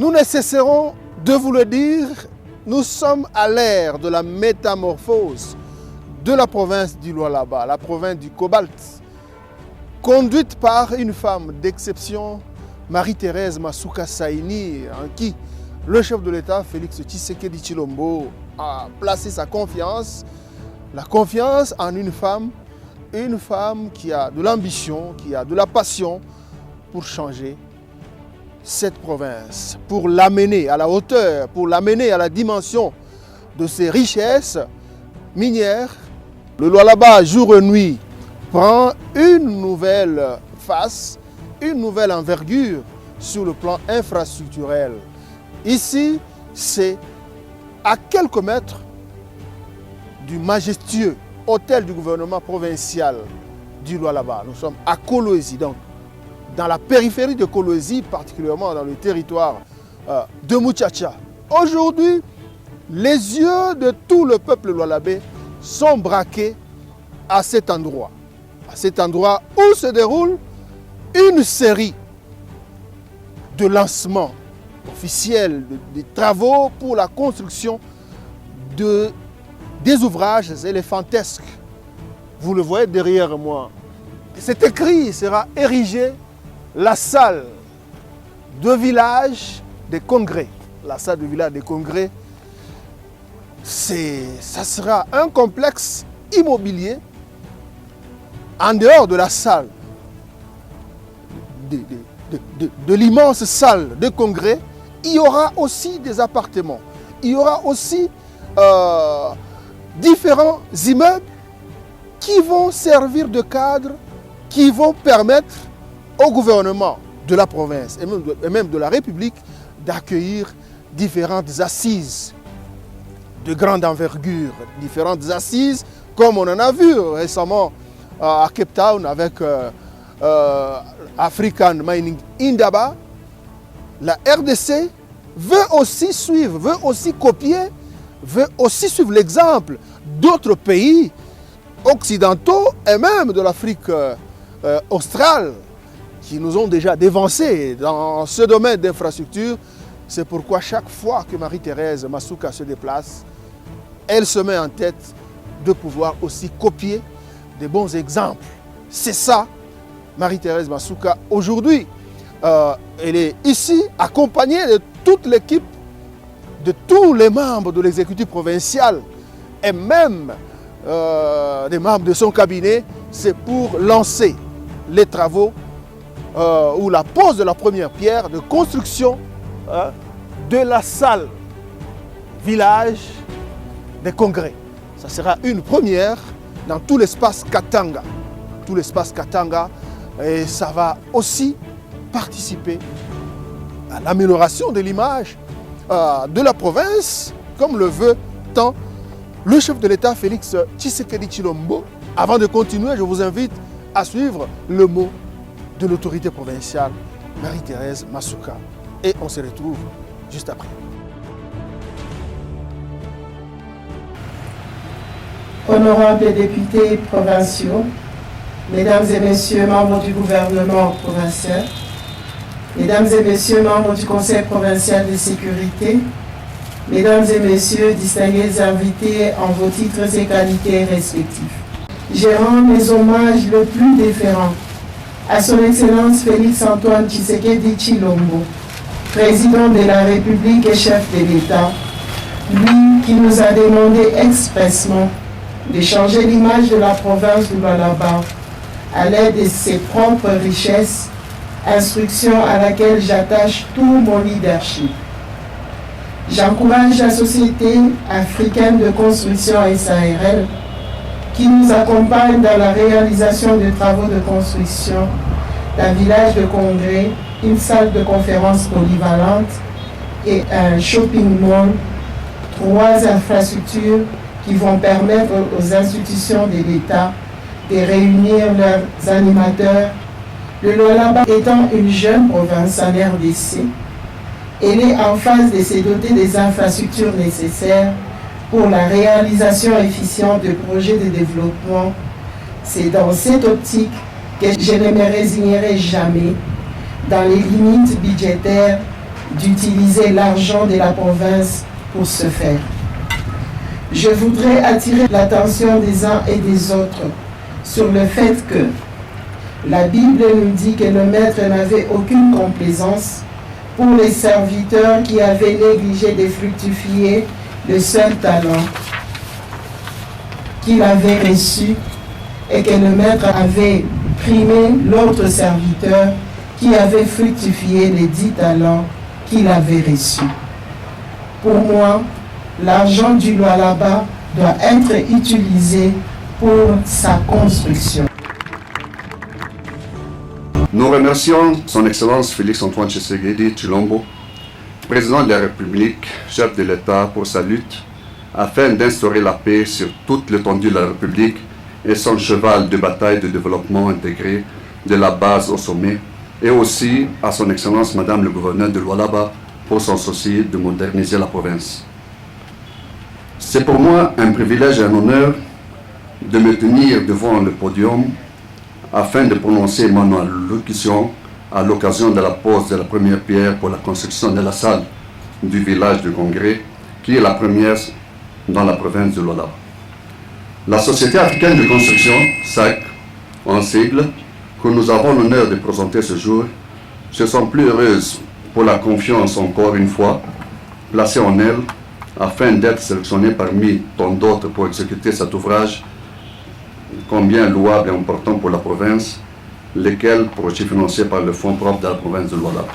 Nous ne cesserons de vous le dire, nous sommes à l'ère de la métamorphose de la province du Lualaba, la province du Cobalt, conduite par une femme d'exception, Marie-Thérèse Masuka Saini, en qui le chef de l'État, Félix Tshisekedi Tshilombo, a placé sa confiance, la confiance en une femme qui a de l'ambition, qui a de la passion pour changer cette province, pour l'amener à la hauteur, pour l'amener à la dimension de ses richesses minières. Le Lualaba, jour et nuit, prend une nouvelle face, une nouvelle envergure sur le plan infrastructurel. Ici, c'est à quelques mètres du majestueux hôtel du gouvernement provincial du Lualaba. Nous sommes à Kolwezi, donc dans la périphérie de Kolwezi, particulièrement dans le territoire de Muchacha. Aujourd'hui, les yeux de tout le peuple lualabais sont braqués à cet endroit où se déroule une série de lancements officiels, des travaux pour la construction des ouvrages éléphantesques. Vous le voyez derrière moi. C'est écrit, sera érigée la salle de village des congrès. La salle de village des congrès, ça sera un complexe immobilier en dehors de la salle, de l'immense salle de congrès. Il y aura aussi des appartements. Il y aura aussi différents immeubles qui vont servir de cadre, qui vont permettre au gouvernement de la province et même de la République d'accueillir différentes assises de grande envergure, différentes assises comme on en a vu récemment à Cape Town avec African Mining Indaba. La RDC veut aussi suivre, veut aussi copier, veut aussi suivre l'exemple d'autres pays occidentaux et même de l'Afrique australe qui nous ont déjà dévancés dans ce domaine d'infrastructure. C'est pourquoi chaque fois que Marie-Thérèse Masuka se déplace, elle se met en tête de pouvoir aussi copier des bons exemples. C'est ça, Marie-Thérèse Masuka, aujourd'hui. Elle est ici accompagnée de toute l'équipe, de tous les membres de l'exécutif provincial et même des membres de son cabinet. C'est pour lancer les travaux ou la pose de la première pierre de construction de la salle village des congrès. Ça sera une première dans tout l'espace Katanga. Tout l'espace Katanga, et ça va aussi participer à l'amélioration de l'image de la province, comme le veut tant le chef de l'État Félix Tshisekedi Tshilombo. Avant de continuer, je vous invite à suivre le mot de l'autorité provinciale, Marie-Thérèse Masuka. Et on se retrouve juste après. Honorables députés provinciaux, Mesdames et Messieurs membres du gouvernement provincial, Mesdames et Messieurs membres du Conseil provincial de sécurité, Mesdames et Messieurs distingués invités en vos titres et qualités respectifs, je rends mes hommages le plus déférents à Son Excellence Félix Antoine Tshisekedi Tshilombo, Président de la République et chef de l'État, lui qui nous a demandé expressément de changer l'image de la province du Lualaba à l'aide de ses propres richesses, instruction à laquelle j'attache tout mon leadership. J'encourage la Société africaine de construction SARL qui nous accompagne dans la réalisation de travaux de construction d'un village de congrès, une salle de conférence polyvalente et un shopping mall, 3 infrastructures qui vont permettre aux institutions de l'État de réunir leurs animateurs. Le Lualaba étant une jeune province en RDC, elle est en phase de se doter des infrastructures nécessaires pour la réalisation efficiente de projets de développement. C'est dans cette optique que je ne me résignerai jamais, dans les limites budgétaires, d'utiliser l'argent de la province pour ce faire. Je voudrais attirer l'attention des uns et des autres sur le fait que la Bible nous dit que le maître n'avait aucune complaisance pour les serviteurs qui avaient négligé de fructifier le seul talent qu'il avait reçu et que le maître avait primé l'autre serviteur qui avait fructifié les 10 talents qu'il avait reçus. Pour moi, l'argent du Lualaba doit être utilisé pour sa construction. Nous remercions son Excellence Félix-Antoine Tshisekedi Tshilombo, président de la République, chef de l'État, pour sa lutte afin d'instaurer la paix sur toute l'étendue de la République et son cheval de bataille de développement intégré de la base au sommet, et aussi à son Excellence Madame le gouverneur de Lualaba pour son souci de moderniser la province. C'est pour moi un privilège et un honneur de me tenir devant le podium afin de prononcer mon allocution à l'occasion de la pose de la première pierre pour la construction de la salle du village de Congrès, qui est la première dans la province de Lualaba. La Société africaine de construction, SAC, en sigle, que nous avons l'honneur de présenter ce jour, se sent plus heureuse pour la confiance encore une fois placée en elle afin d'être sélectionnée parmi tant d'autres pour exécuter cet ouvrage combien louable et important pour la province, lesquels projets financés par le fonds propre de la province de Lualaba.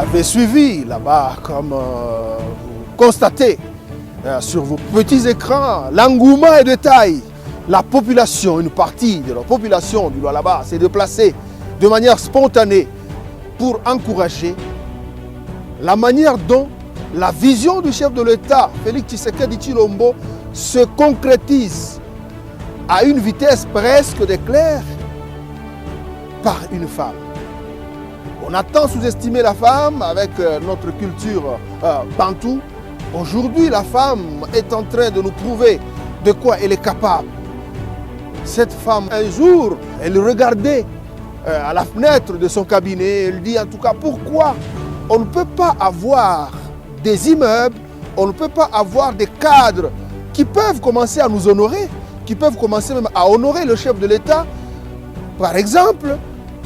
Vous avez suivi là-bas, comme vous constatez sur vos petits écrans, l'engouement est de taille. La population, une partie de la population du Lualaba s'est déplacée de manière spontanée pour encourager la manière dont la vision du chef de l'État, Félix Tshisekedi Tshilombo, se concrétise à une vitesse presque d'éclair par une femme. On a tant sous-estimé la femme avec notre culture bantou. Aujourd'hui, la femme est en train de nous prouver de quoi elle est capable. Cette femme, un jour, elle regardait à la fenêtre de son cabinet, elle dit en tout cas, pourquoi on ne peut pas avoir des immeubles, on ne peut pas avoir des cadres qui peuvent commencer à nous honorer, qui peuvent commencer même à honorer le chef de l'État. Par exemple,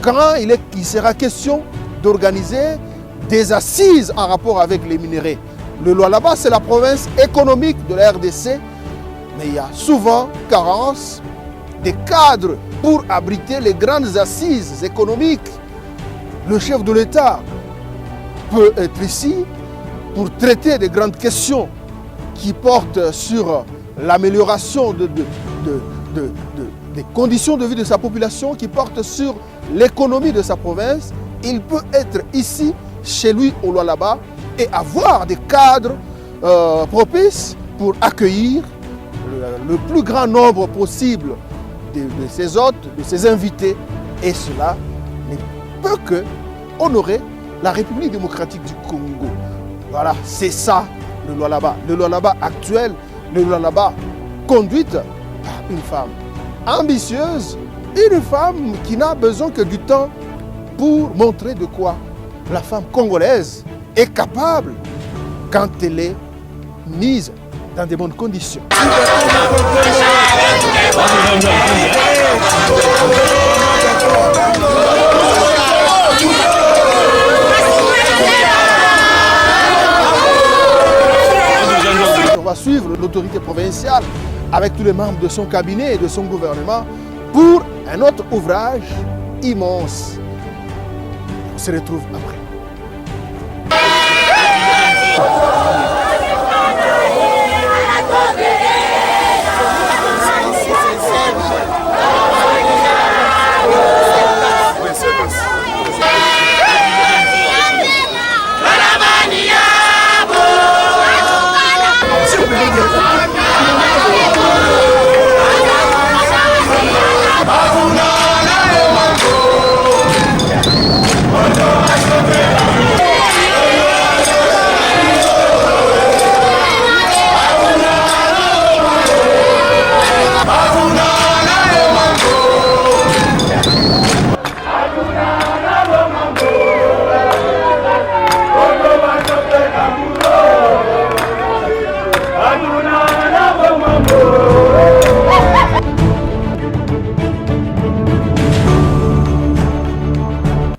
quand il sera question d'organiser des assises en rapport avec les minerais. Le Lualaba, c'est la province économique de la RDC, mais il y a souvent carence des cadres pour abriter les grandes assises économiques. Le chef de l'État peut être ici pour traiter des grandes questions qui portent sur l'amélioration des conditions de vie de sa population, qui portent sur l'économie de sa province. Il peut être ici, chez lui, au Lualaba, et avoir des cadres propices pour accueillir le plus grand nombre possible de ses hôtes, de ses invités. Et cela ne peut que honorer la République démocratique du Congo. Voilà, c'est ça le Lualaba. Le Lualaba actuel, le Lualaba conduite par une femme ambitieuse, une femme qui n'a besoin que du temps pour montrer de quoi la femme congolaise est capable quand elle est mise dans de bonnes conditions. On va suivre l'autorité provinciale avec tous les membres de son cabinet et de son gouvernement pour un autre ouvrage immense. On se retrouve après.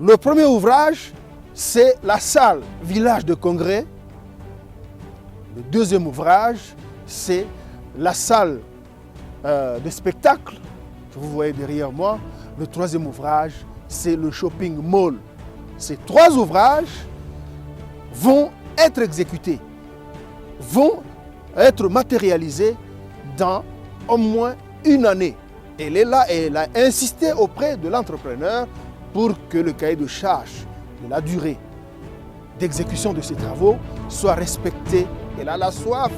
Le premier ouvrage, c'est la salle village de congrès. Le deuxième ouvrage, c'est la salle de spectacle que vous voyez derrière moi. Le troisième ouvrage, c'est le shopping mall. Ces trois ouvrages vont être exécutés, vont être matérialisés dans au moins une année. Elle est là et elle a insisté auprès de l'entrepreneur pour que le cahier de charge de la durée d'exécution de ces travaux soit respecté. Elle a la soif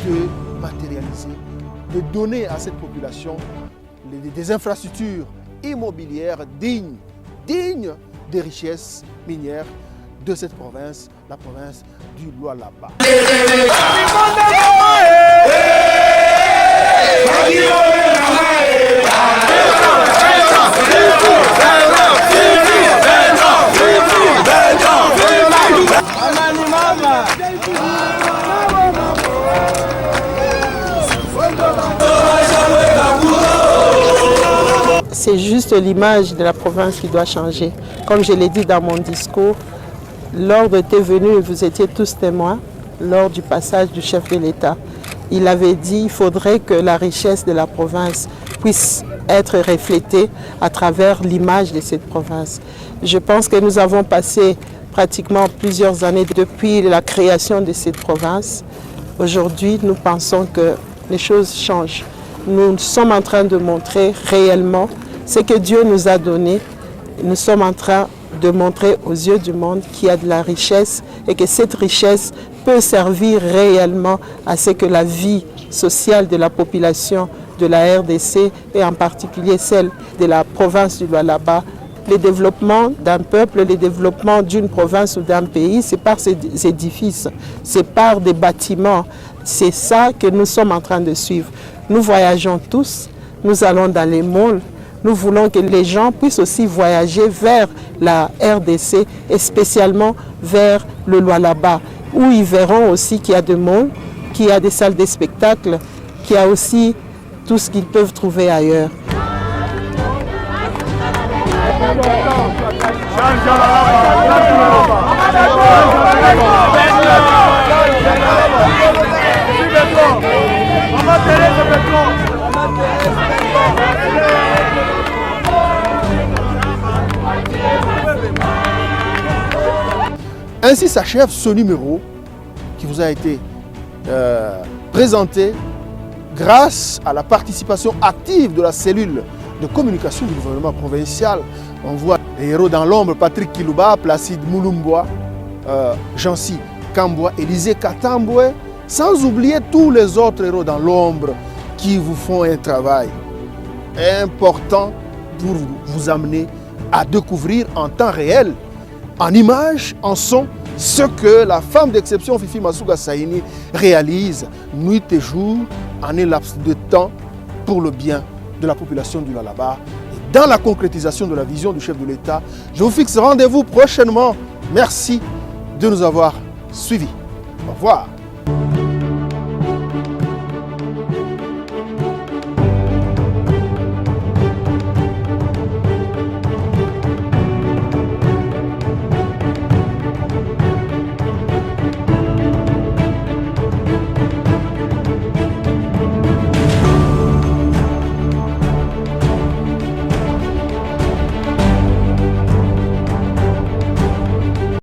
de matérialiser, de donner à cette population des infrastructures immobilières dignes des richesses minières de cette province, la province du Lualaba. C'est juste l'image de la province qui doit changer. Comme je l'ai dit dans mon discours, l'ordre était venu et vous étiez tous témoins lors du passage du chef de l'État. Il avait dit qu'il faudrait que la richesse de la province puisse être reflétée à travers l'image de cette province. Je pense que nous avons passé pratiquement plusieurs années depuis la création de cette province. Aujourd'hui, nous pensons que les choses changent. Nous sommes en train de montrer réellement ce que Dieu nous a donné. Nous sommes en train de montrer aux yeux du monde qu'il y a de la richesse et que cette richesse peut servir réellement à ce que la vie sociale de la population de la RDC et en particulier celle de la province du Lualaba, le développement d'un peuple, le développement d'une province ou d'un pays, c'est par ces édifices, c'est par des bâtiments. C'est ça que nous sommes en train de suivre. Nous voyageons tous, nous allons dans les malls, nous voulons que les gens puissent aussi voyager vers la RDC et spécialement vers le Lualaba, où ils verront aussi qu'il y a des malls, qu'il y a des salles de spectacle, qu'il y a aussi tout ce qu'ils peuvent trouver ailleurs. Ainsi s'achève ce numéro qui vous a été présenté grâce à la participation active de la cellule de communication du gouvernement provincial. On voit les héros dans l'ombre, Patrick Kilouba, Placide Moulumboa, Jancy Kamboua, Élisée Katamboué, sans oublier tous les autres héros dans l'ombre qui vous font un travail important pour vous amener à découvrir en temps réel, en images, en son, ce que la femme d'exception Fifi Masuga Saini réalise nuit et jour en un laps de temps pour le bien de la population du Lualaba. Et dans la concrétisation de la vision du chef de l'État, je vous fixe rendez-vous prochainement. Merci de nous avoir suivis. Au revoir.